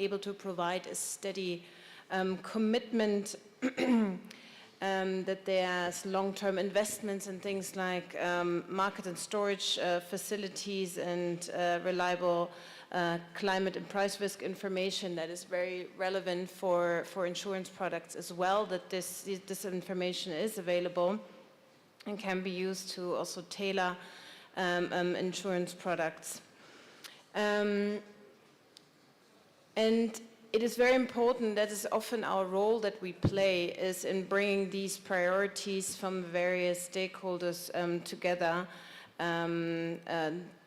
able to provide a steady commitment that there's long-term investments in things like market and storage facilities and reliable climate and price risk information that is very relevant for insurance products as well, that this information is available and can be used to also tailor insurance products. And it is very important, that is often our role that we play, is in bringing these priorities from various stakeholders together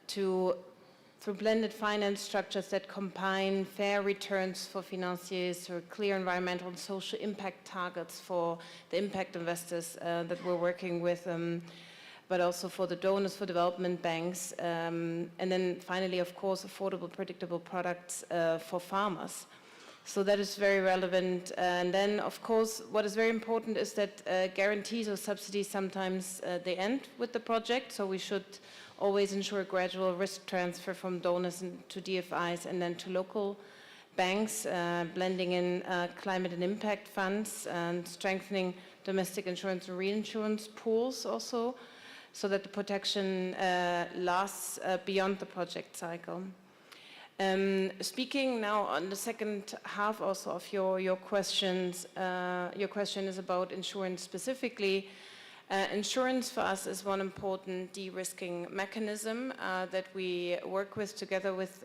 through blended finance structures that combine fair returns for financiers or clear environmental and social impact targets for the impact investors that we're working with, but also for the donors, for development banks, and then finally, of course, affordable, predictable products for farmers. So that is very relevant. And then, of course, what is very important is that guarantees or subsidies sometimes they end with the project. So we should always ensure gradual risk transfer from donors to DFIs and then to local banks, blending in climate and impact funds and strengthening domestic insurance and reinsurance pools also, so that the protection lasts beyond the project cycle. Speaking now on the second half also of your questions, your question is about insurance specifically. Insurance for us is one important de-risking mechanism that we work with together with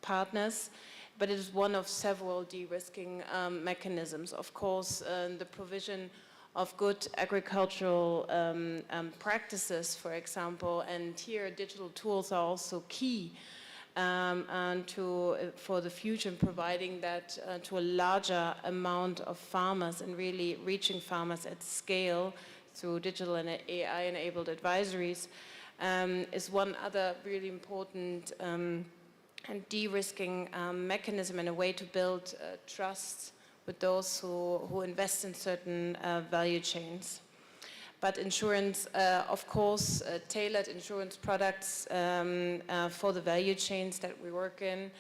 partners, but it is one of several de-risking mechanisms. Of course, the provision of good agricultural practices, for example, and here digital tools are also key for the future, and providing that to a larger amount of farmers and really reaching farmers at scale through digital and AI-enabled advisories is one other really important and de-risking mechanism and a way to build trust with those who invest in certain value chains. But insurance, of course, tailored insurance products for the value chains that we work in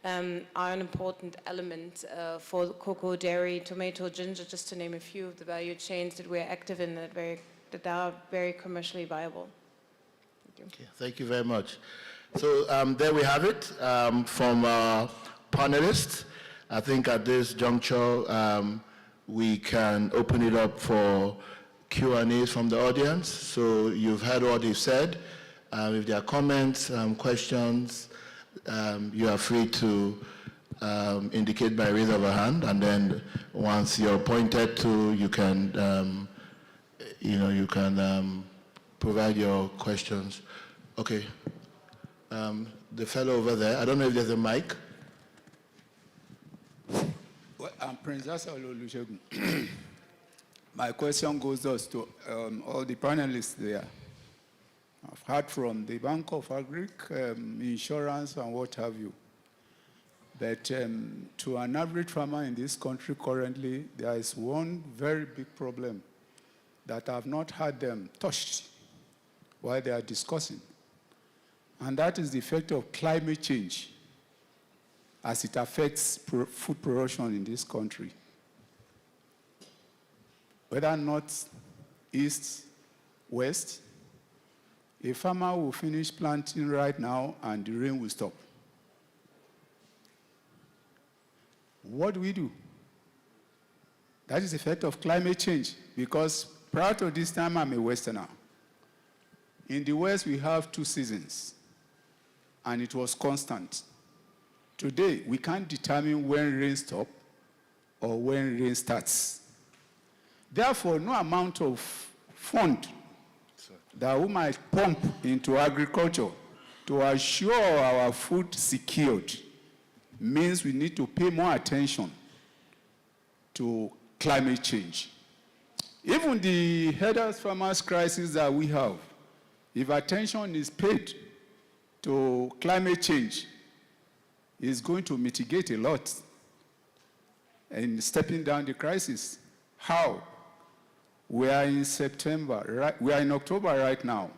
are an important element for cocoa, dairy, tomato, ginger, just to name a few of the value chains that we're active in that are very commercially viable. Thank you. Okay, thank you very much. So there we have it from our panelists. I think at this juncture, we can open it up for Q&As from the audience. So you've heard what they've said. If there are comments, questions, you are free to indicate by raise of a hand, and then once you're pointed to, you can, provide your questions. Okay. The fellow over there, I don't know if there's a mic. Well, I'm Prince Asalo Olusegun. My question goes to all the panelists there. I've heard from the Bank of Agric, insurance and what have you. But to an average farmer in this country currently, there is one very big problem that I've not had them touched while they are discussing. And that is the effect of climate change as it affects food production in this country. Whether north, east, west, a farmer will finish planting right now and the rain will stop. What do we do? That is the effect of climate change, because prior to this time, I'm a Westerner. In the West, we have 2 seasons, and it was constant. Today, we can't determine when rain stops or when rain starts. Therefore, no amount of fund that we might pump into agriculture to assure our food secured means we need to pay more attention to climate change. Even the headers farmers crisis that we have, if attention is paid to climate change, is going to mitigate a lot in stepping down the crisis. How? We are in September, right? We are in October right now.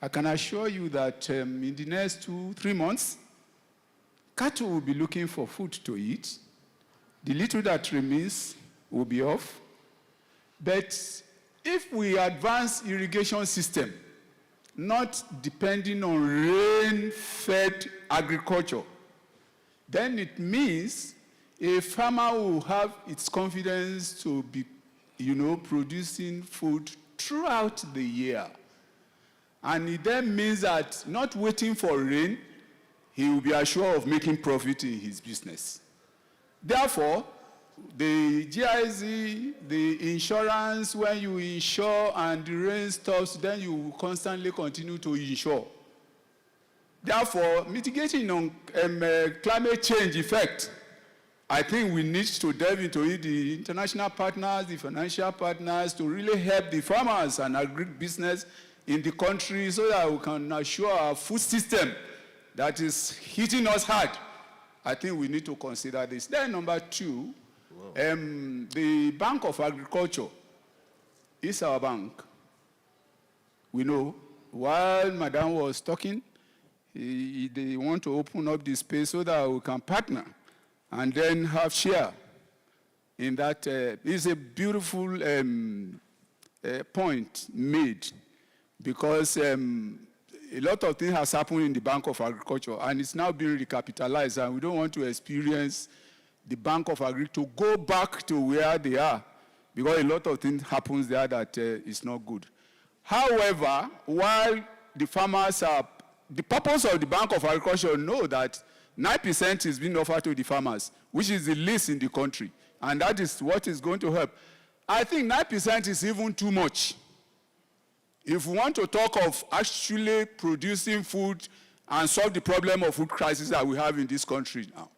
I can assure you that in the next 2-3 months, Cattle will be looking for food to eat. The little that remains will be off. But if we advance irrigation system, not depending on rain-fed agriculture, then it means a farmer will have its confidence to be, producing food throughout the year. And it then means that not waiting for rain, he will be assured of making profit in his business. Therefore, the GIZ, the insurance, when you insure and the rain stops, then you will constantly continue to insure. Therefore, mitigating on climate change effect, I think we need to delve into it, the international partners, the financial partners, to really help the farmers and agribusiness in the country so that we can assure our food system that is hitting us hard. I think we need to consider this. Then number two, the Bank of Agriculture is our bank. We know, while Madam was talking, they want to open up the space so that we can partner and then have share in that. It's a beautiful point made, because a lot of things has happened in the Bank of Agriculture, and it's now being recapitalized, and we don't want to experience the Bank of Agriculture to go back to where they are, because a lot of things happens there that is not good. However, while the farmers are, the purpose of the Bank of Agriculture know that 9% is being offered to the farmers, which is the least in the country, and that is what is going to help. I think 9% is even too much. If we want to talk of actually producing food and solve the problem of food crisis that we have in this country now,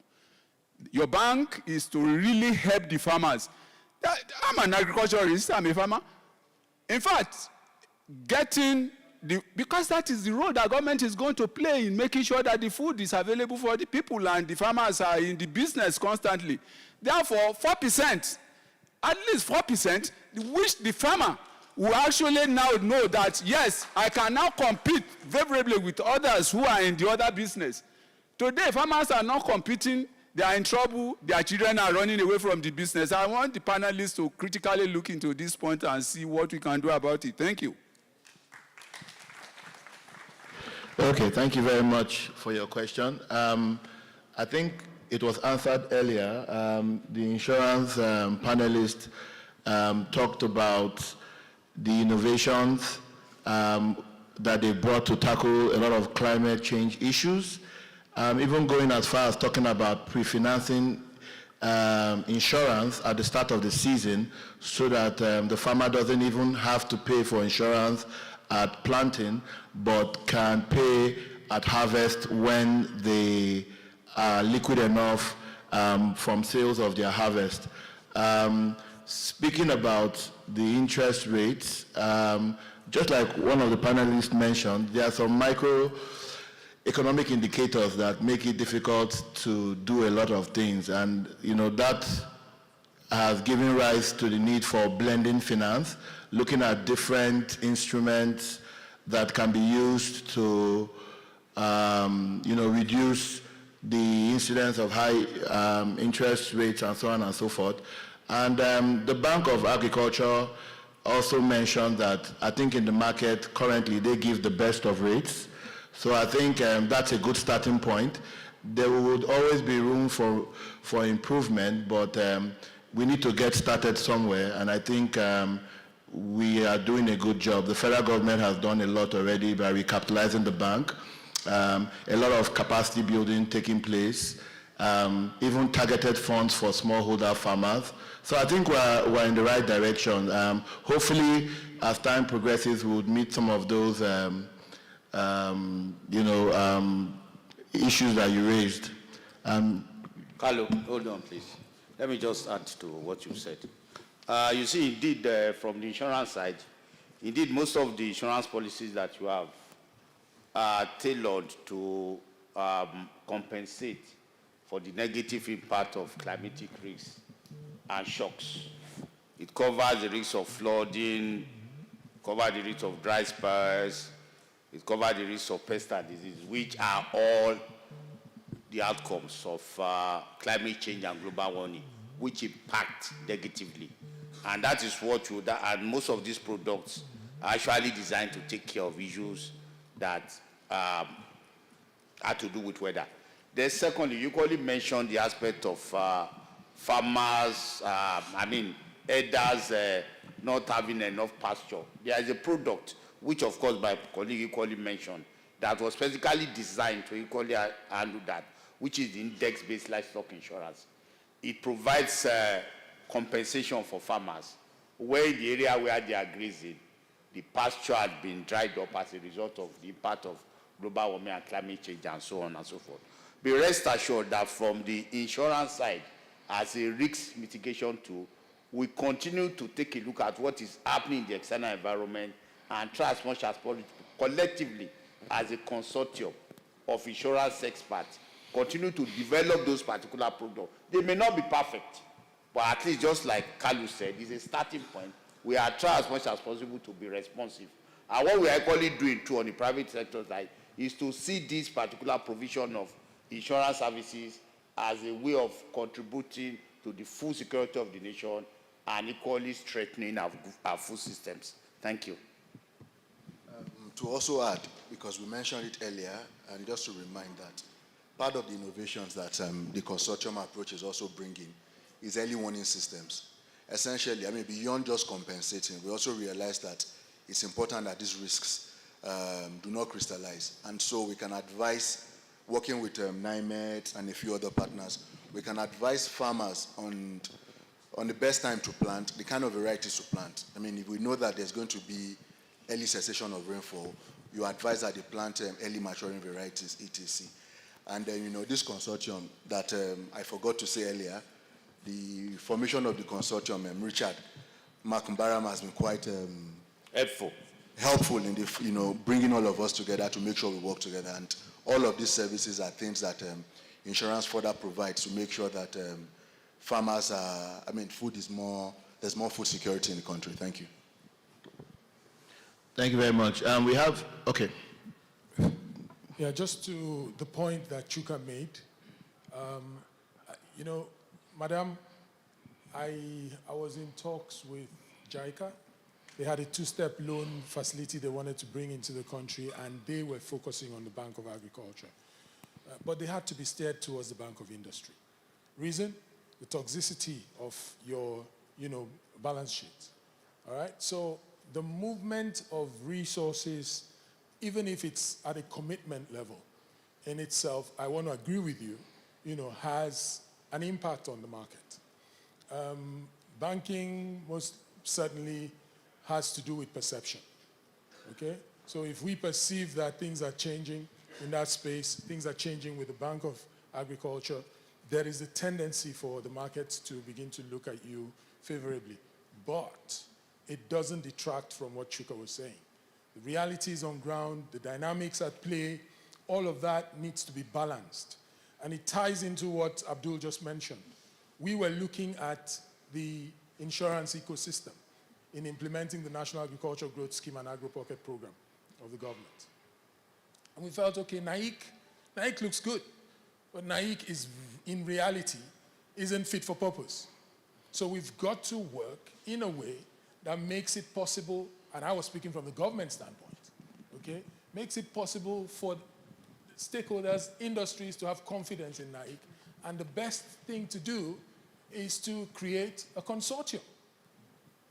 your bank is to really help the farmers. I'm an agriculturalist, I'm a farmer. In fact, because that is the role that government is going to play in making sure that the food is available for the people and the farmers are in the business constantly. Therefore, 4%, at least 4%, which the farmer will actually now know that, yes, I can now compete favorably with others who are in the other business. Today, farmers are not competing, they are in trouble, their children are running away from the business. I want the panelists to critically look into this point and see what we can do about it. Thank you. Okay, thank you very much for your question. I think it was answered earlier. The insurance panelist talked about the innovations that they brought to tackle a lot of climate change issues, even going as far as talking about pre-financing insurance at the start of the season so that the farmer doesn't even have to pay for insurance at planting, but can pay at harvest when they are liquid enough from sales of their harvest. Speaking about the interest rates, just like one of the panelists mentioned, there are some microeconomic indicators that make it difficult to do a lot of things, and that has given rise to the need for blending finance, looking at different instruments that can be used to reduce the incidence of high interest rates and so on and so forth. And the Bank of Agriculture also mentioned that I think in the market currently they give the best of rates. So I think that's a good starting point. There would always be room for improvement, but we need to get started somewhere, and I think we are doing a good job. The federal government has done a lot already by recapitalizing the bank. A lot of capacity building taking place, even targeted funds for smallholder farmers. So I think we're in the right direction. Hopefully, as time progresses, we would meet some of those issues that you raised. Carlo, hold on, please. Let me just add to what you said. You see, indeed, from the insurance side, indeed, most of the insurance policies that you have are tailored to compensate for the negative impact of climatic risks and shocks. It covers the risk of flooding, covers the risk of dry spells, it covers the risk of pest and disease, which are all the outcomes of climate change and global warming, which impact negatively. And that is what and most of these products are actually designed to take care of issues that have to do with weather. Then secondly, you equally mentioned the aspect of farmers, herders not having enough pasture. There is a product, which of course my colleague equally mentioned, that was specifically designed to equally handle that, which is the index-based livestock insurance. It provides compensation for farmers where in the area where they are grazing, the pasture had been dried up as a result of the impact of global warming and climate change and so on and so forth. Be rest assured that from the insurance side, as a risk mitigation tool, we continue to take a look at what is happening in the external environment and try as much as possible collectively as a consortium of insurance experts, continue to develop those particular products. They may not be perfect, but at least just like Kalu said, it's a starting point. We are trying as much as possible to be responsive. And what we are equally doing too on the private sector side is to see this particular provision of insurance services as a way of contributing to the full security of the nation and equally strengthening our food systems. Thank you. To also add, because we mentioned it earlier, and just to remind that part of the innovations that the consortium approach is also bringing is early warning systems. Essentially, beyond just compensating, we also realize that it's important that these risks do not crystallize. And so we can advise, working with NIMET and a few other partners, we can advise farmers on the best time to plant, the kind of varieties to plant. If we know that there's going to be early cessation of rainfall, you advise that they plant early maturing varieties, etc. And then, this consortium that I forgot to say earlier, the formation of the consortium, Richard Makumbaram has been quite helpful in the, bringing all of us together to make sure we work together. And all of these services are things that insurance further provides to make sure that farmers are, food is more, there's more food security in the country. Thank you. Thank you very much. We have, okay. Yeah, just to the point that Chuka made, Madam, I was in talks with JICA. They had a two-step loan facility they wanted to bring into the country, and they were focusing on the Bank of Agriculture. But they had to be steered towards the Bank of Industry. Reason? The toxicity of your, balance sheet. All right? So the movement of resources, even if it's at a commitment level in itself, I want to agree with you, has an impact on the market. Banking most certainly has to do with perception, okay? So if we perceive that things are changing in that space, things are changing with the Bank of Agriculture, there is a tendency for the markets to begin to look at you favorably. But it doesn't detract from what Chuka was saying. The realities on ground, the dynamics at play, all of that needs to be balanced. And it ties into what Abdul just mentioned. We were looking at the insurance ecosystem in implementing the National Agricultural Growth Scheme and Agro-Pocket Program of the government. And we felt, okay, NAIC looks good, but NAIC is, in reality, isn't fit for purpose. So we've got to work in a way that makes it possible, and I was speaking from the government standpoint, okay, makes it possible for stakeholders, industries to have confidence in NAIC, and the best thing to do is to create a consortium.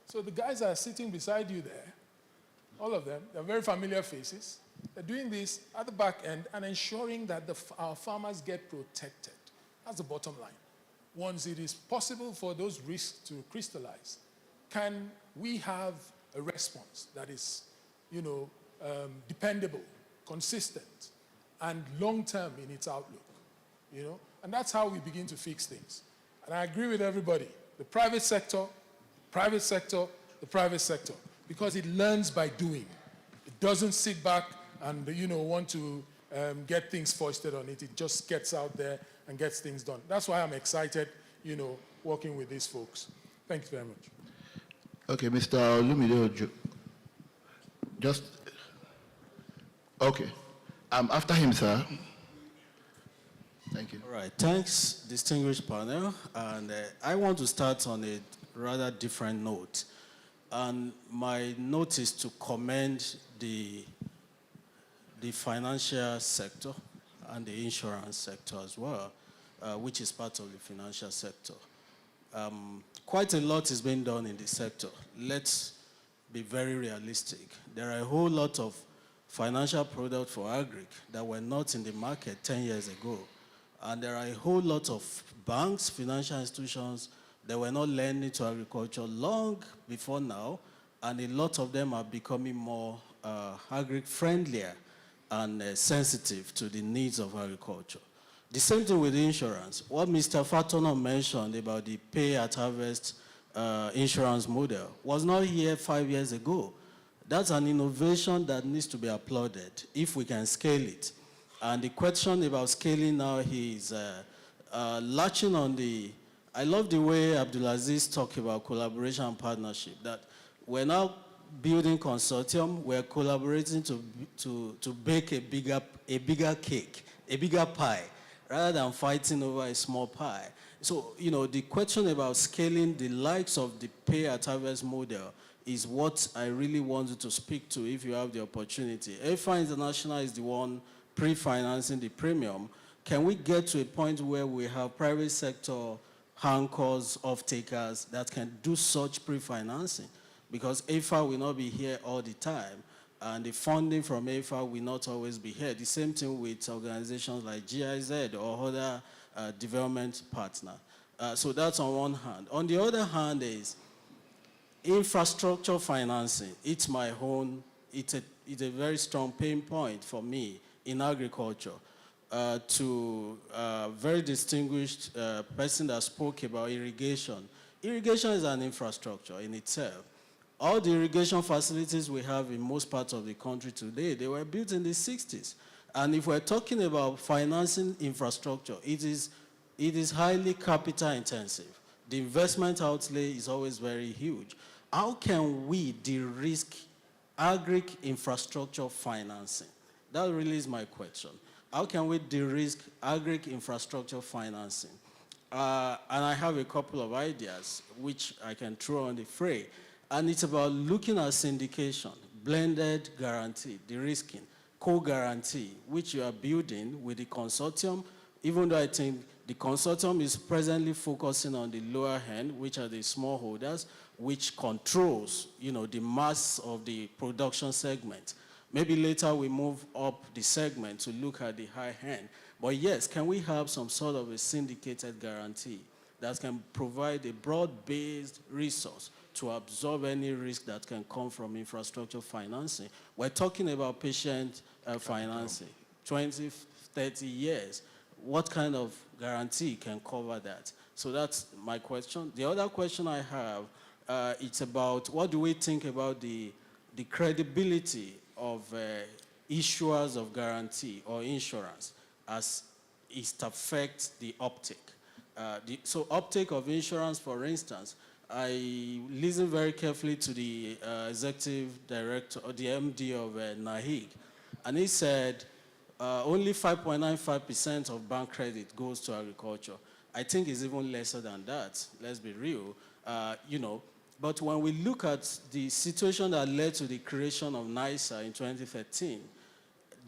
So the guys that are sitting beside you there, all of them, they're very familiar faces. They're doing this at the back end and ensuring that our farmers get protected. That's the bottom line. Once it is possible for those risks to crystallize, can we have a response that is, dependable, consistent, and long-term in its outlook, And that's how we begin to fix things. And I agree with everybody. The private sector, the private sector, because it learns by doing. It doesn't sit back and, want to get things foisted on it. It just gets out there and gets things done. That's why I'm excited, working with these folks. Thanks very much. Okay, Mr. Olumide, just, okay. After him, sir. Thank you. All right, thanks, distinguished panel. And I want to start on a rather different note. And my note is to commend the financial sector and the insurance sector as well, which is part of the financial sector. Quite a lot is being done in the sector. Let's be very realistic. There are a whole lot of financial products for agric that were not in the market 10 years ago. And there are a whole lot of banks, financial institutions that were not lending to agriculture long before now, and a lot of them are becoming more agric-friendlier and sensitive to the needs of agriculture. The same thing with insurance. What Mr. Fatono mentioned about the pay-at-harvest insurance model was not here 5 years ago. That's an innovation that needs to be applauded if we can scale it. And the question about scaling now is latching on the, I love the way Abdulaziz talked about collaboration and partnership, that we're now building consortium, we're collaborating to bake a bigger cake, a bigger pie, rather than fighting over a small pie. So, you know, the question about scaling the likes of the pay-at-harvest model is what I really wanted to speak to if you have the opportunity. AFA International is the one pre-financing the premium. Can we get to a point where we have private sector anchors, off-takers that can do such pre-financing? Because AFA will not be here all the time, and the funding from AFA will not always be here. The same thing with organizations like GIZ or other development partners. So that's on one hand. On the other hand is infrastructure financing. It's my own, it's a very strong pain point for me in agriculture. To a very distinguished person that spoke about irrigation. Irrigation is an infrastructure in itself. All the irrigation facilities we have in most parts of the country today, they were built in the 60s. And if we're talking about financing infrastructure, it is highly capital intensive. The investment outlay is always very huge. How can we de-risk agric infrastructure financing? That really is my question. How can we de-risk agric infrastructure financing? And I have a couple of ideas which I can throw on the fray. And it's about looking at syndication, blended guarantee, de-risking, co-guarantee, which you are building with the consortium, even though I think the consortium is presently focusing on the lower end, which are the smallholders, which controls, you know, the mass of the production segment. Maybe later we move up the segment to look at the high end. But yes, can we have some sort of a syndicated guarantee that can provide a broad-based resource to absorb any risk that can come from infrastructure financing? We're talking about patient financing, 20, 30 years. What kind of guarantee can cover that? So that's my question. The other question I have, it's about what do we think about the credibility of issuers of guarantee or insurance as it affects the uptake. So uptake of insurance, for instance, I listened very carefully to the executive director or the MD of NAHIG, and he said only 5.95% of bank credit goes to agriculture. I think it's even lesser than that, let's be real, you know. But when we look at the situation that led to the creation of NISA in 2013,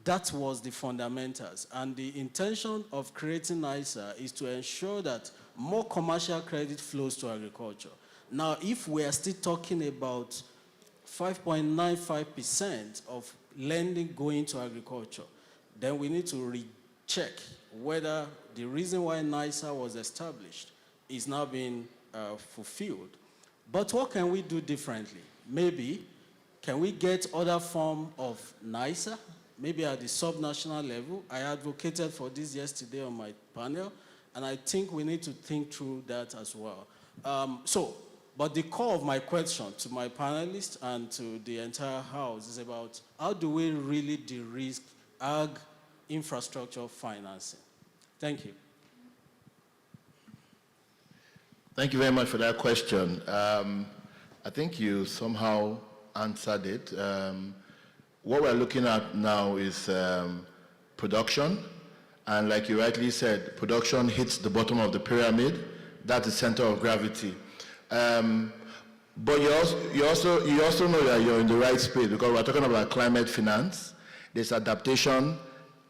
that was the fundamentals. And the intention of creating NISA is to ensure that more commercial credit flows to agriculture. Now, if we are still talking about 5.95% of lending going to agriculture, then we need to recheck whether the reason why NISA was established is now being fulfilled. But what can we do differently? Maybe, can we get other form of NISA? Maybe at the subnational level. I advocated for this yesterday on my panel, and I think we need to think through that as well. But the core of my question to my panelists and to the entire House is about how do we really de-risk ag infrastructure financing? Thank you. Thank you very much for that question. I think you somehow answered it. What we're looking at now is production And like you rightly said, production hits the bottom of the pyramid. That's the center of gravity. But you also know that you're in the right space, because we're talking about climate finance. There's adaptation,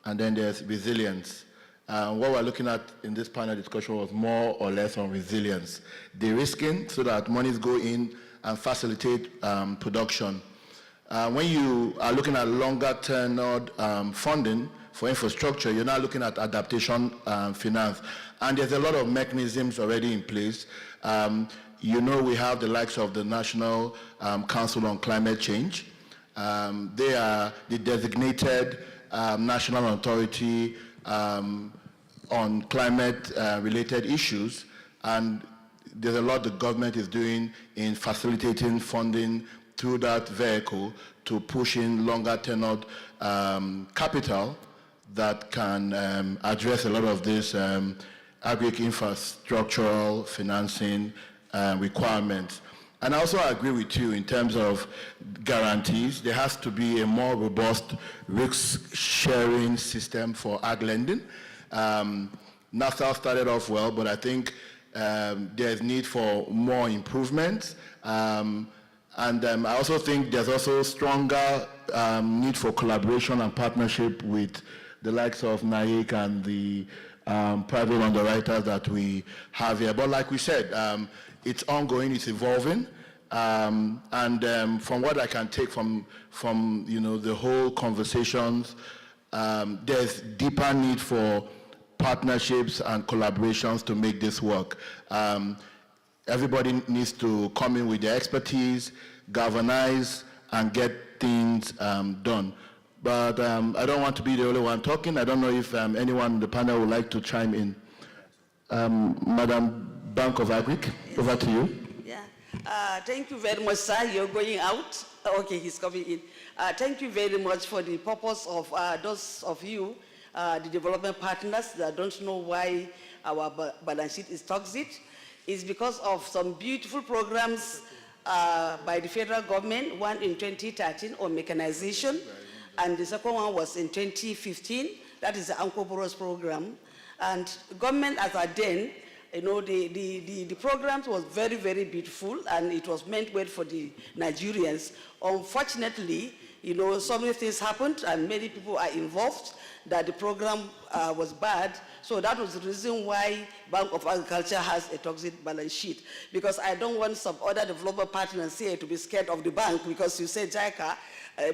and then there's resilience. What we're looking at in this panel discussion was more or less on resilience. De-risking, so that monies go in and facilitate production. When you are looking at longer tenured funding for infrastructure, you're now looking at adaptation finance. And there's a lot of mechanisms already in place. You know, we have the likes of the National Council on Climate Change. They are the designated national authority on climate-related issues, and there's a lot the government is doing in facilitating funding through that vehicle to push in longer tenured capital that can address a lot of this agri-infrastructural financing requirements. And I also agree with you in terms of guarantees. There has to be a more robust risk-sharing system for ag lending. NASAL started off well, but I think there's need for more improvements. And I also think there's also stronger need for collaboration and partnership with the likes of NAIC and the private underwriters that we have here. But like we said, it's ongoing, it's evolving. From what I can take from you know, the whole conversations, there's deeper need for partnerships and collaborations to make this work. Everybody needs to come in with their expertise, galvanize, and get things done. But I don't want to be the only one talking. I don't know if anyone in the panel would like to chime in. Madam Bank of Agric, over to you. Yeah. Thank you very much, sir. You're going out. Okay, he's coming in. Thank you very much for the purpose of those of you, the development partners that don't know why our balance sheet is toxic. It's because of some beautiful programs by the federal government, one in 2013 on mechanization, and the second one was in 2015. That is the Ankoboros program. And government as a then, you know, the programs was very, very beautiful, and it was meant well for the Nigerians. Unfortunately, you know, so many things happened, and many people are involved, that the program was bad. So that was the reason why Bank of Agriculture has a toxic balance sheet. Because I don't want some other developer partners here to be scared of the bank, because you said JICA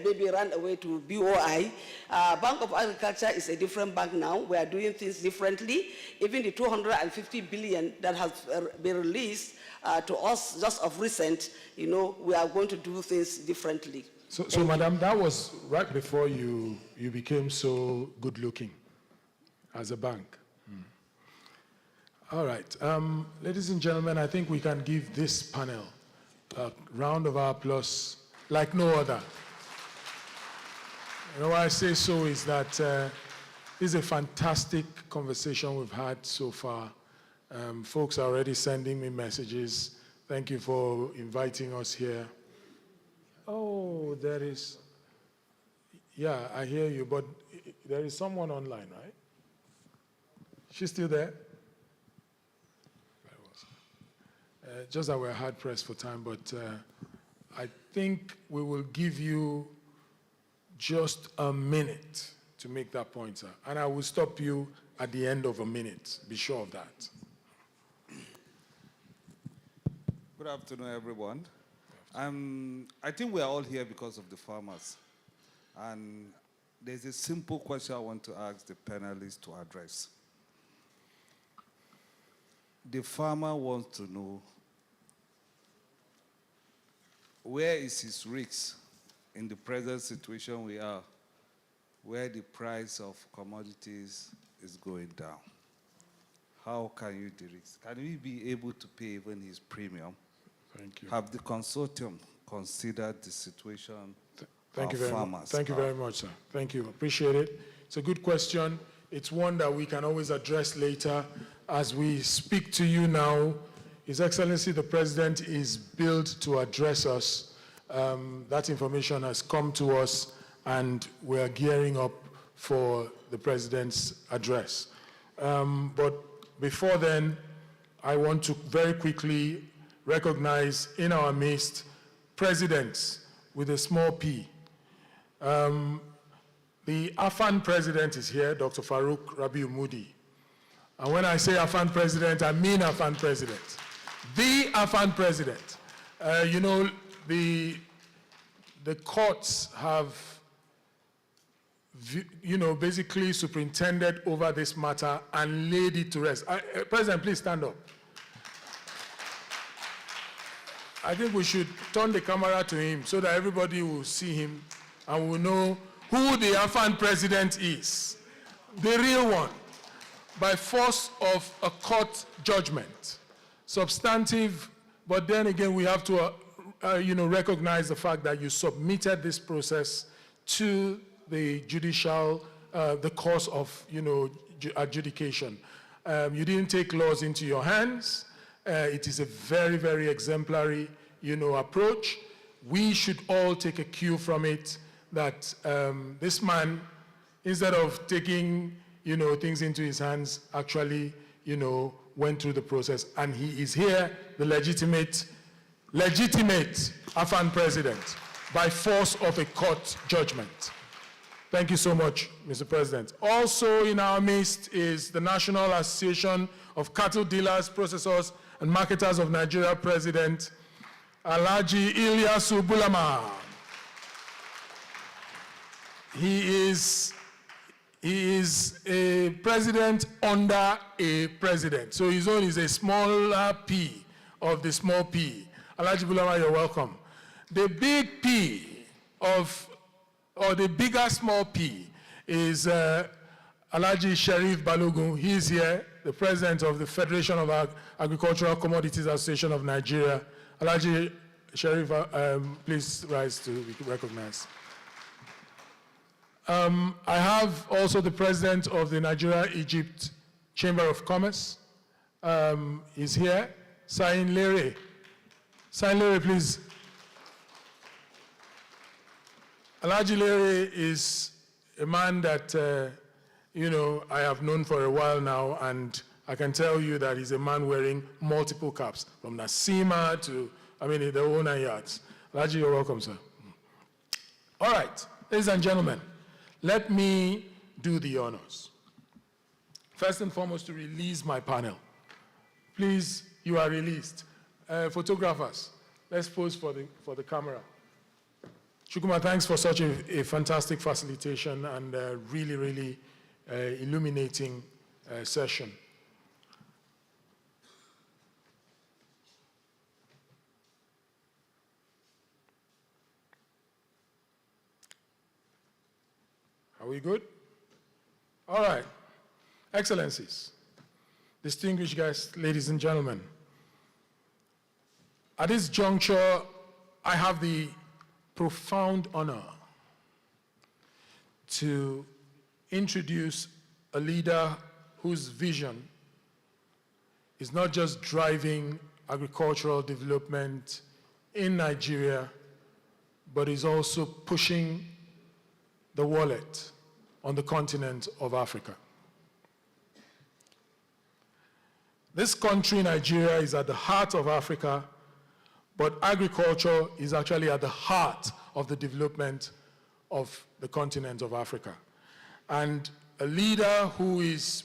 maybe ran away to BOI. Bank of Agriculture is a different bank now. We are doing things differently. Even the 250 billion that has been released to us just of recent, you know, we are going to do things differently. So Madam, that was right before you became so good looking as a bank. All right, ladies and gentlemen, I think we can give this panel a round of applause like no other. You know why I say so is that this is a fantastic conversation we've had so far. Folks are already sending me messages. Thank you for inviting us here. Oh, there is, yeah, I hear you, but there is someone online, right? She's still there? Just that we're hard pressed for time, but I think we will give you just a minute to make that point, sir. And I will stop you at the end of a minute. Be sure of that. Good afternoon, everyone. I think we are all here because of the farmers. And there's a simple question I want to ask the panelists to address. The farmer wants to know, where is his risk in the present situation we are, where the price of commodities is going down? How can you de-risk? Can we be able to pay even his premium? Thank you. Have the consortium considered the situation Thank you of very farmers? much. Thank you very much, sir. Thank you. Appreciate it. It's a good question. It's one that we can always address later. As we speak to you now, His Excellency the President is billed to address us. That information has come to us, and we are gearing up for the President's address. But before then, I want to very quickly recognize in our midst presidents with a small p. The AFAN president is here, Dr. Farouk Rabiu Mudi. And when I say AFAN president, I mean AFAN president. The AFAN president. You know, the courts have, you know, basically superintended over this matter and laid it to rest. President, please stand up. I think we should turn the camera to him so that everybody will see him and will know who the AFAN president is, the real one, by force of a court judgment, substantive, but then again we have to you know, recognize the fact that you submitted this process to the judicial, the course of, you know, adjudication. You didn't take laws into your hands. It is a very, very exemplary, you know, approach. We should all take a cue from it that this man, instead of taking, you know, things into his hands, actually, you know, went through the process. And he is here, the legitimate AFAN president, by force of a court judgment. Thank you so much, Mr. President. Also in our midst is the National Association of Cattle Dealers, Processors, and Marketers of Nigeria President, Alhaji Ilyasu Bulama. He is a president under a president. So his own is a smaller p of the small p. Alhaji Bulama, you're welcome. The big P or the bigger small p is Alhaji Sharif Balogun. He's here, the president of the Federation of Agricultural Commodities Association of Nigeria. Alhaji Sharif, please rise to be recognized. I have also the president of the Nigeria-Egypt Chamber of Commerce. Is here, Sain Lere. Sain Lere, please. Alhaji Lere is a man that, you know, I have known for a while now, and I can tell you that he's a man wearing multiple caps, from Nasima to, I mean, the whole 9 yards. Alhaji, you're welcome, sir. All right, ladies and gentlemen, let me do the honors. First and foremost, to release my panel. Please, you are released. Photographers, let's pose for the camera. Chukwuma, thanks for such a fantastic facilitation and really, really illuminating session. Are we good? All right. Excellencies, distinguished guests, ladies and gentlemen, at this juncture, I have the profound honor to introduce a leader whose vision is not just driving agricultural development in Nigeria, but is also pushing the wallet on the continent of Africa. This country, Nigeria, is at the heart of Africa, but agriculture is actually at the heart of the development of the continent of Africa. And a leader who is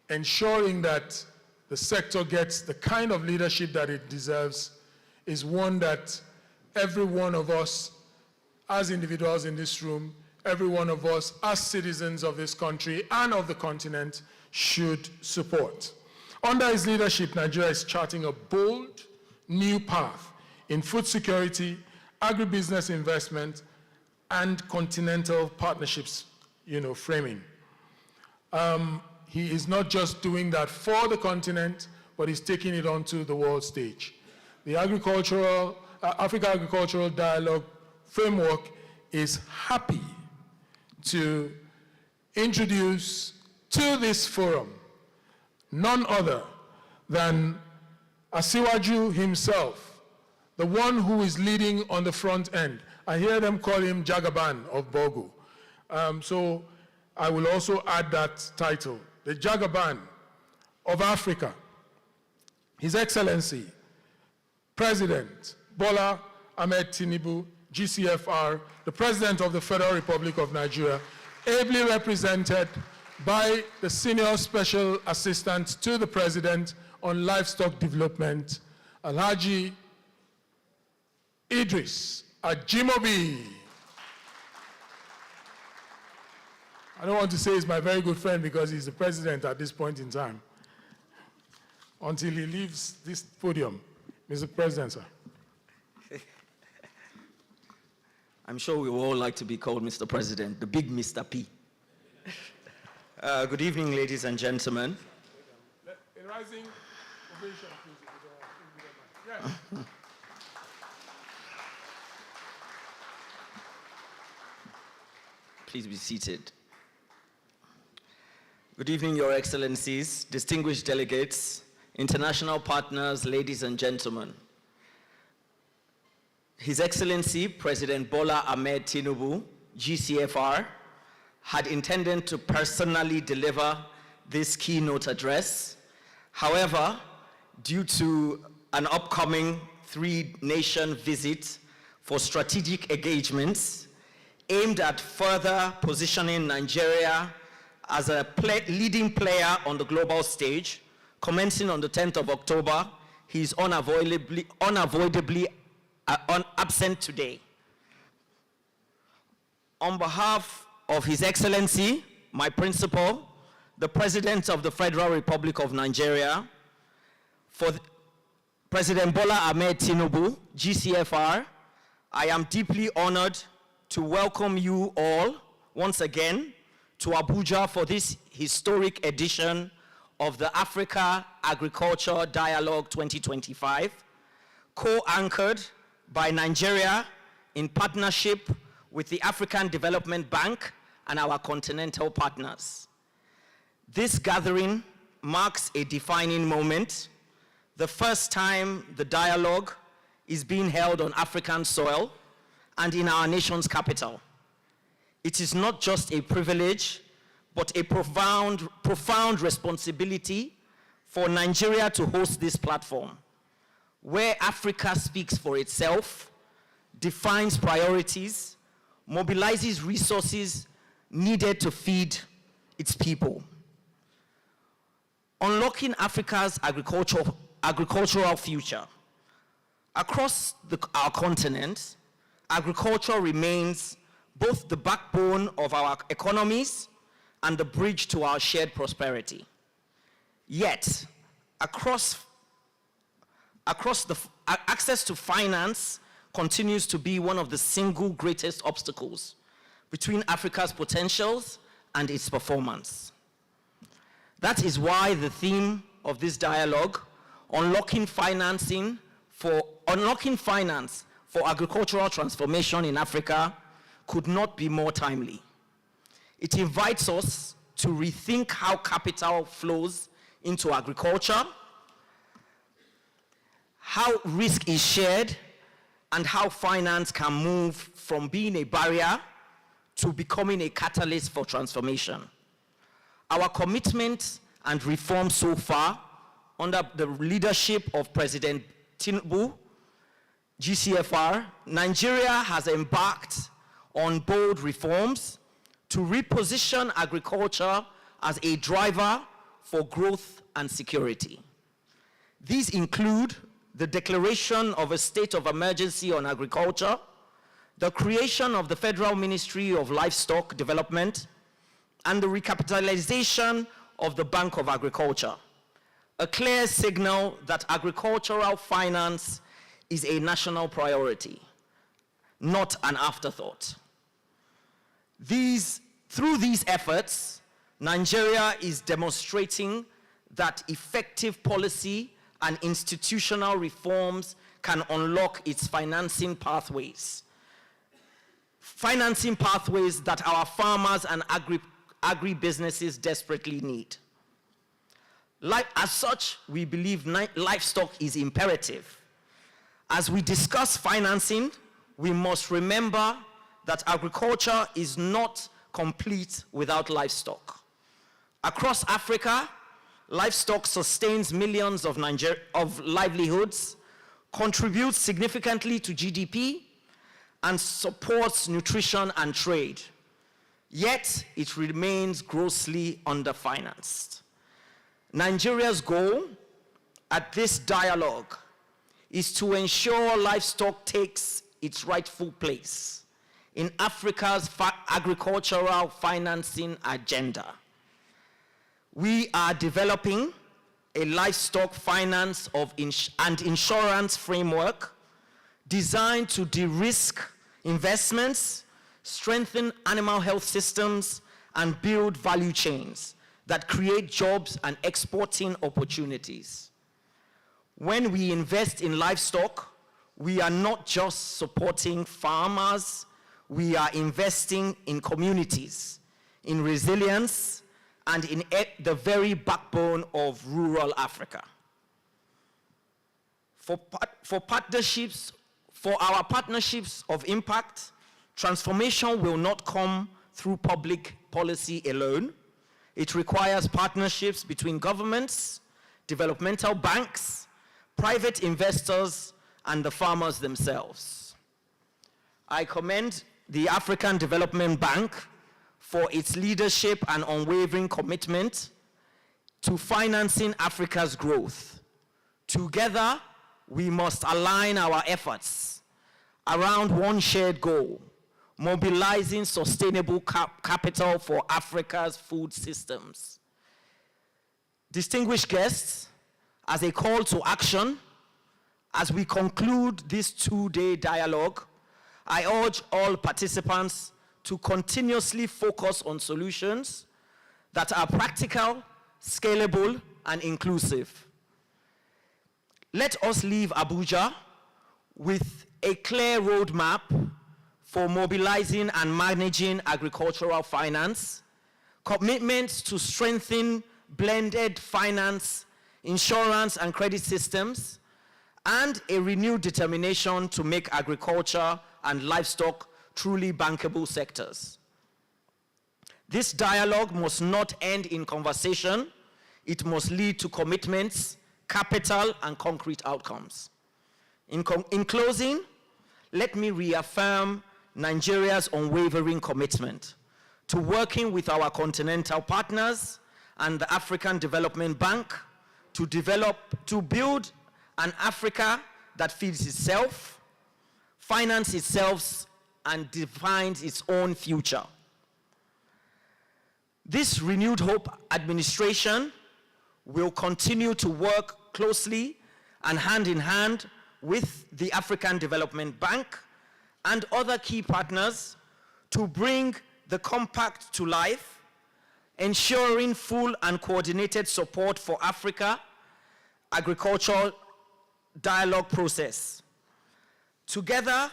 ensuring that the sector gets the kind of leadership that it deserves is one that every one of us as individuals in this room, every one of us as citizens of this country and of the continent should support. Under his leadership, Nigeria is charting a bold new path in food security, agribusiness investment, and continental partnerships, you know, framing. He is not just doing that for the continent, but he's taking it onto the world stage. The Africa Agricultural Dialogue Framework is happy to introduce to this forum none other than Asiwaju himself, the one who is leading on the front end. I hear them call him Jagaban of Bogu. So I will also add that title, the Jagaban of Africa, His Excellency, President Bola Ahmed Tinubu, GCFR, the President of the Federal Republic of Nigeria, ably represented by the Senior Special Assistant to the President on Livestock Development, Alhaji Idris Ajimobi. I don't want to say he's my very good friend because he's the President at this point in time, until he leaves this podium. Mr. President, sir. I'm sure we would all like to be called Mr. President, the big Mr. P. Good evening, ladies and gentlemen. A rising ovation, please. Yes. Please be seated. Good evening, Your Excellencies, distinguished delegates, international partners, ladies and gentlemen. His Excellency, President Bola Ahmed Tinubu, GCFR, had intended to personally deliver this keynote address. However, due to an upcoming three-nation visit for strategic engagements aimed at further positioning Nigeria as a leading player on the global stage, commencing on the 10th of October, he is unavoidably absent today. On behalf of His Excellency, my principal, the President of the Federal Republic of Nigeria, for President Bola Ahmed Tinubu, GCFR, I am deeply honored to welcome you all once again to Abuja for this historic edition of the Africa Agriculture Dialogue 2025, co-anchored by Nigeria in partnership with the African Development Bank and our continental partners. This gathering marks a defining moment, the first time the dialogue is being held on African soil and in our nation's capital. It is not just a privilege, but a profound responsibility for Nigeria to host this platform, where Africa speaks for itself, defines priorities, mobilizes resources needed to feed its people. Unlocking Africa's agricultural future. Across our continent, agriculture remains both the backbone of our economies and the bridge to our shared prosperity. Yet, access to finance continues to be one of the single greatest obstacles between Africa's potentials and its performance. That is why the theme of this dialogue, unlocking finance for agricultural transformation in Africa, could not be more timely. It invites us to rethink how capital flows into agriculture, how risk is shared, and how finance can move from being a barrier to becoming a catalyst for transformation. Our commitment and reform so far, under the leadership of President Tinubu, GCFR, Nigeria has embarked on bold reforms to reposition agriculture as a driver for growth and security. These include the declaration of a state of emergency on agriculture, the creation of the Federal Ministry of Livestock Development, and the recapitalization of the Bank of Agriculture, a clear signal that agricultural finance is a national priority, not an afterthought. Through these efforts, Nigeria is demonstrating that effective policy and institutional reforms can unlock its financing pathways that our farmers and agribusinesses desperately need. As such, we believe livestock is imperative. As we discuss financing, we must remember that agriculture is not complete without livestock. Across Africa, livestock sustains millions of livelihoods, contributes significantly to GDP, and supports nutrition and trade. Yet, it remains grossly underfinanced. Nigeria's goal at this dialogue is to ensure livestock takes its rightful place in Africa's agricultural financing agenda. We are developing a livestock finance and insurance framework designed to de-risk investments, strengthen animal health systems, and build value chains that create jobs and exporting opportunities. When we invest in livestock, we are not just supporting farmers, we are investing in communities, in resilience, and in the very backbone of rural Africa. For our partnerships of impact, transformation will not come through public policy alone. It requires partnerships between governments, developmental banks, private investors, and the farmers themselves. I commend the African Development Bank for its leadership and unwavering commitment to financing Africa's growth. Together, we must align our efforts around one shared goal: mobilizing sustainable capital for Africa's food systems. Distinguished guests, as a call to action, as we conclude this two-day dialogue, I urge all participants to continuously focus on solutions that are practical, scalable, and inclusive. Let us leave Abuja with a clear roadmap for mobilizing and managing agricultural finance, commitments to strengthen blended finance, insurance, and credit systems, and a renewed determination to make agriculture and livestock truly bankable sectors. This dialogue must not end in conversation. It must lead to commitments, capital, and concrete outcomes. In closing, let me reaffirm Nigeria's unwavering commitment to working with our continental partners and the African Development Bank to build an Africa that feeds itself, finances itself, and defines its own future. This renewed hope administration will continue to work closely and hand in hand with the African Development Bank and other key partners to bring the compact to life, ensuring full and coordinated support for Africa agricultural dialogue process. Together,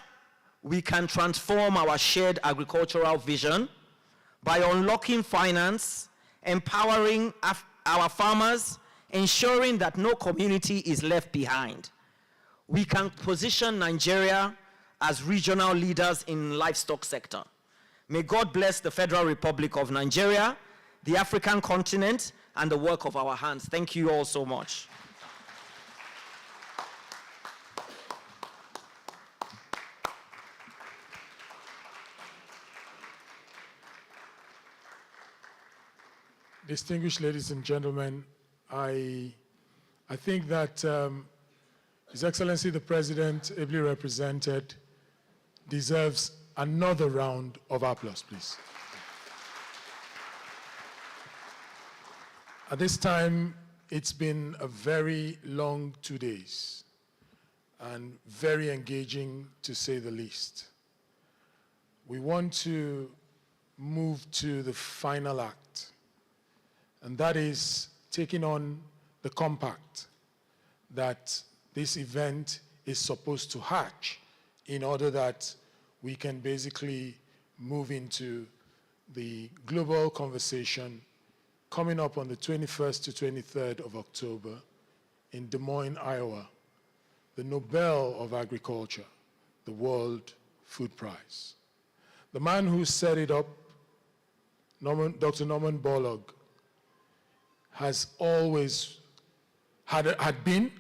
we can transform our shared agricultural vision by unlocking finance, empowering our farmers, ensuring that no community is left behind. We can position Nigeria as regional leaders in livestock sector. May God bless the Federal Republic of Nigeria, the African continent, and the work of our hands. Thank you all so much. Distinguished ladies and gentlemen, I think that His Excellency the President, ably represented, deserves another round of applause, please. At this time, it's been a very long 2 days and very engaging, to say the least. We want to move to the final act, and that is taking on the compact that this event is supposed to hatch in order that we can basically move into the global conversation coming up on the 21st to 23rd of October in Des Moines, Iowa, the Nobel of Agriculture, the World Food Prize. The man who set it up Dr. Norman Borlaug has always had been,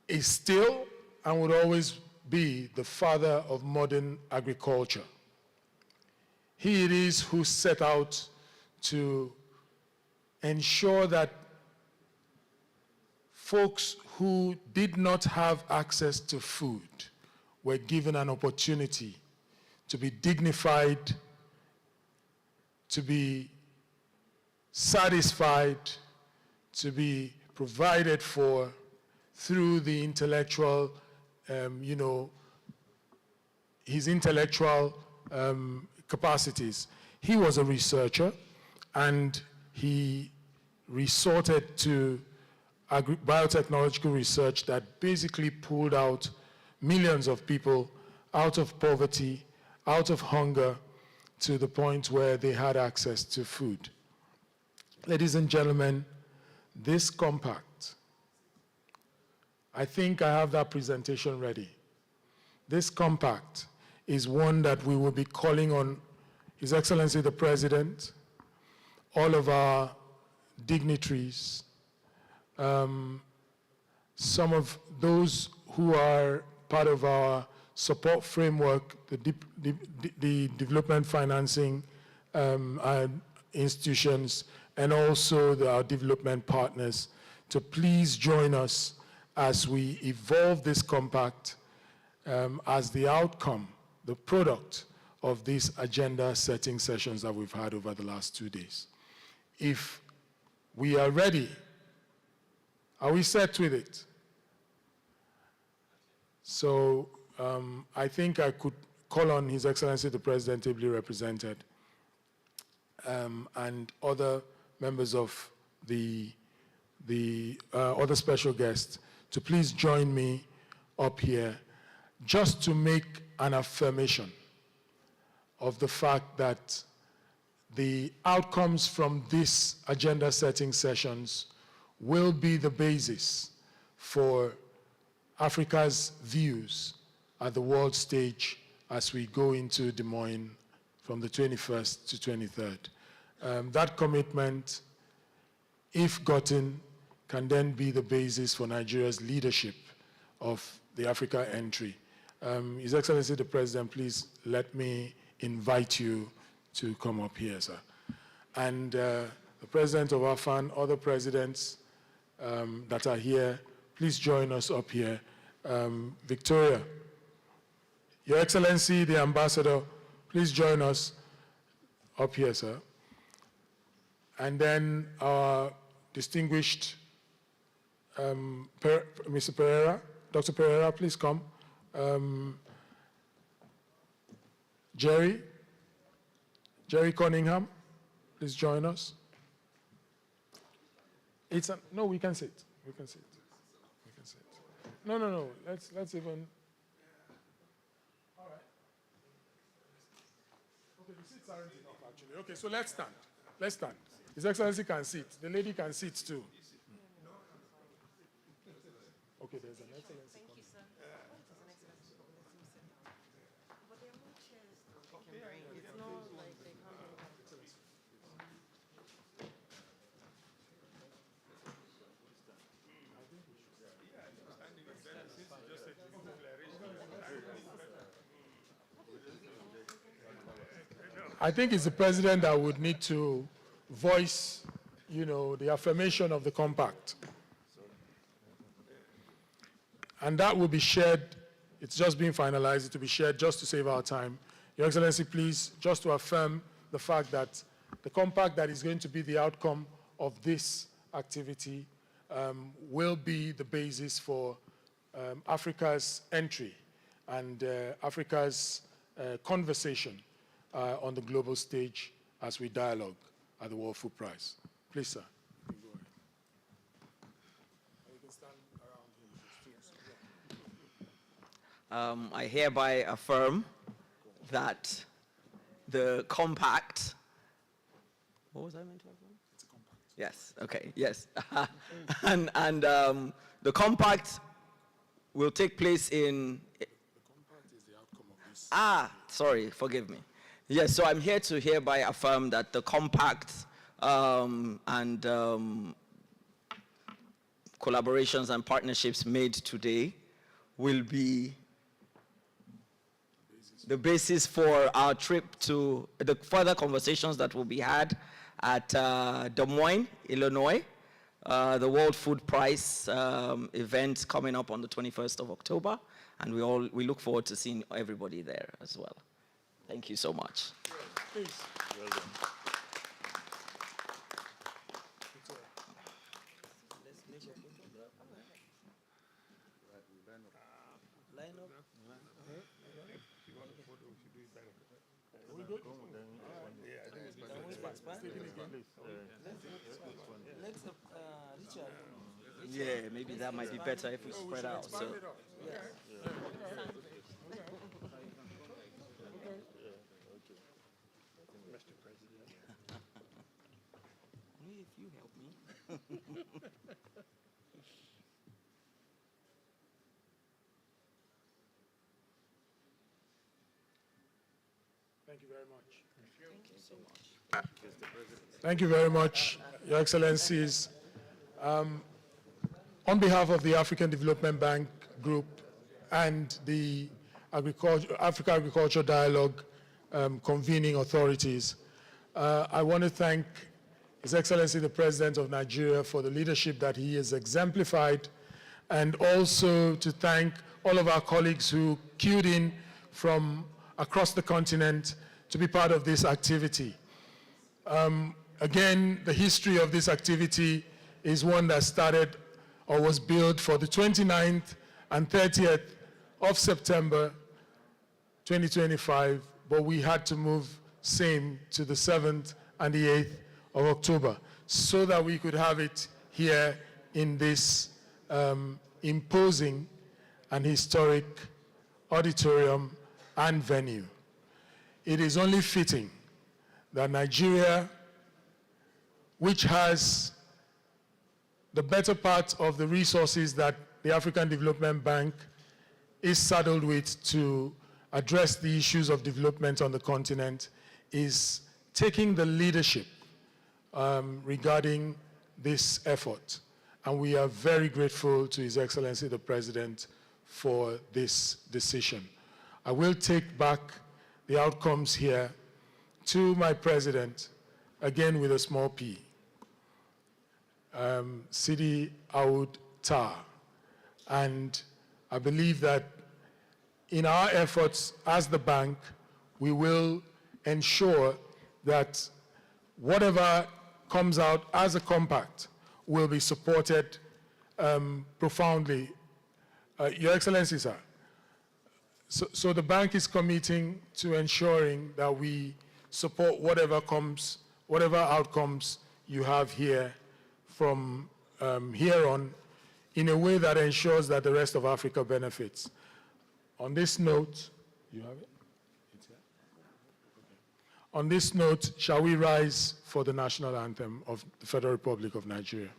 is still, and would always be the father of modern agriculture. He it is who set out to ensure that folks who did not have access to food were given an opportunity to be dignified, to be satisfied, to be provided for through the intellectual, his intellectual capacities. He was a researcher, and he resorted to biotechnological research that basically pulled out millions of people out of poverty, out of hunger, to the point where they had access to food. Ladies and gentlemen, this compact, I think I have that presentation ready. This compact is one that we will be calling on His Excellency the President, all of our dignitaries, some of those who are part of our support framework, the development financing institutions, and also our development partners, to please join us as we evolve this compact as the outcome, the product of these agenda setting sessions that we've had over the last 2 days. If we are ready, are we set with it? So I think I could call on His Excellency the President, ably represented, and other members of the other special guests to please join me up here just to make an affirmation of the fact that the outcomes from these agenda setting sessions will be the basis for Africa's views at the world stage as we go into Des Moines from the 21st to 23rd. That commitment, if gotten, can then be the basis for Nigeria's leadership of the Africa entry. His Excellency the President, please let me invite you to come up here, sir. And the President of AFAN, other presidents that are here, please join us up here. Victoria, Your Excellency, the Ambassador, please join us up here, sir. And then our distinguished Mr. Pereira, Dr. Pereira, please come. Jerry Cunningham, please join us. No, we can sit. We can sit. We can sit. No. Let's even. All right. Okay, the seats aren't enough actually. Okay, so let's stand. Let's stand. His Excellency can sit. The lady can sit too. Okay, there's an Excellency. Thank you, sir. I think it's the President that would need to voice, the affirmation of the compact. And that will be shared. It's just being finalized. It will be shared just to save our time. Your Excellency, please, just to affirm the fact that the compact that is going to be the outcome of this activity will be the basis for Africa's entry and Africa's conversation on the global stage as we dialogue at the World Food Prize. Please, sir. I hereby affirm that the compact, what was I meant to affirm? It's a compact. Yes, okay, yes. and the compact will take place in... The compact is the outcome of this. Sorry, forgive me. Yes, so I'm here to hereby affirm that the compact and collaborations and partnerships made today will be the basis for our trip to the further conversations that will be had at Des Moines, Illinois, the World Food Prize event coming up on the 21st of October, and we look forward to seeing everybody there as well. Thank you so much. Please. Well done. Yeah, maybe that might be better if we spread out. So, only if you help me. Thank you very much. Thank you so much. Thank you very much, Your Excellencies. On behalf of the African Development Bank Group and the Africa Agriculture Dialogue convening authorities, I want to thank His Excellency the President of Nigeria for the leadership that he has exemplified, and also to thank all of our colleagues who queued in from across the continent to be part of this activity. Again, the history of this activity is one that started or was built for the 29th and 30th of September 2025, but we had to move same to the 7th and the 8th of October so that we could have it here in this imposing and historic auditorium and venue. It is only fitting that Nigeria, which has the better part of the resources that the African Development Bank is saddled with to address the issues of development on the continent, is taking the leadership regarding this effort. And we are very grateful to His Excellency the President for this decision. I will take back the outcomes here to my President, again with a small p. Sidi Aoud Tar. And I believe that in our efforts as the bank, we will ensure that whatever comes out as a compact will be supported profoundly. Your Excellency, sir, so the bank is committing to ensuring that we support whatever outcomes you have here from here on, in a way that ensures that the rest of Africa benefits. On this note, you have it? It's here? Okay. On this note, shall we rise for the national anthem of the Federal Republic of Nigeria?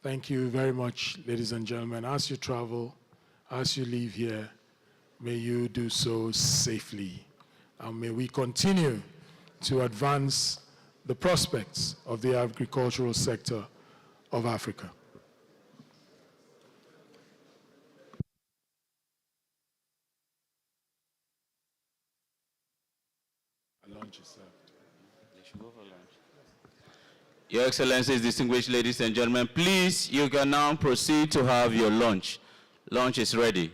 Thank you very much, ladies and gentlemen. As you travel, as you leave here, may you do so safely. And may we continue to advance the prospects of the agricultural sector of Africa. Lunch is served. They should go for lunch. Your Excellencies, distinguished ladies and gentlemen, please, you can now proceed to have your lunch. Lunch is ready.